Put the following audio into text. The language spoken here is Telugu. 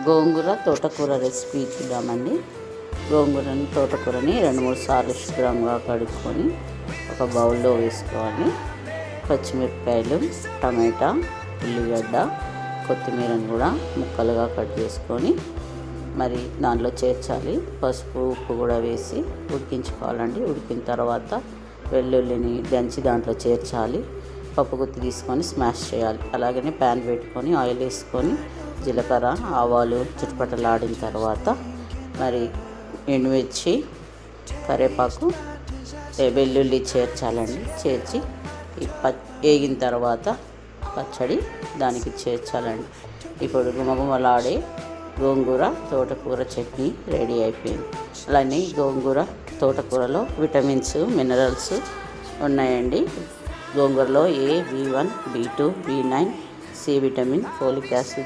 గోంగూర తోటకూర రెసిపీ చూద్దామండి. గోంగూరని తోటకూరని 2-3 సార్లు శుభ్రంగా కడుక్కొని ఒక బౌల్లో వేసుకోవాలి. పచ్చిమిరపకాయలు, టమాటా, ఉల్లిగడ్డ, కొత్తిమీరని కూడా ముక్కలుగా కట్ చేసుకొని మరి దాంట్లో చేర్చాలి. పసుపు, ఉప్పు కూడా వేసి ఉడికించుకోవాలండి. ఉడికిన తర్వాత వెల్లుల్లిని దంచి దాంట్లో చేర్చాలి. పప్పు గుత్తి తీసుకొని స్మాష్ చేయాలి. అలాగనే ప్యాన్ పెట్టుకొని ఆయిల్ వేసుకొని జీలకర్ర, ఆవాలు చిటపటలాడిన తర్వాత మరి ఎండుమిర్చి, కరివేపాకు, వెల్లుల్లి చేర్చాలండి. చేర్చి వేగిన తర్వాత పచ్చడి దానికి చేర్చాలండి. ఇప్పుడు గుమగుమలాడే గోంగూర తోటకూర చట్నీ రెడీ అయిపోయింది. అలానే గోంగూర తోటకూరలో విటమిన్స్, మినరల్స్ ఉన్నాయండి. గోంగూరలో A, B1, B2, B9, C vitamin, folic acid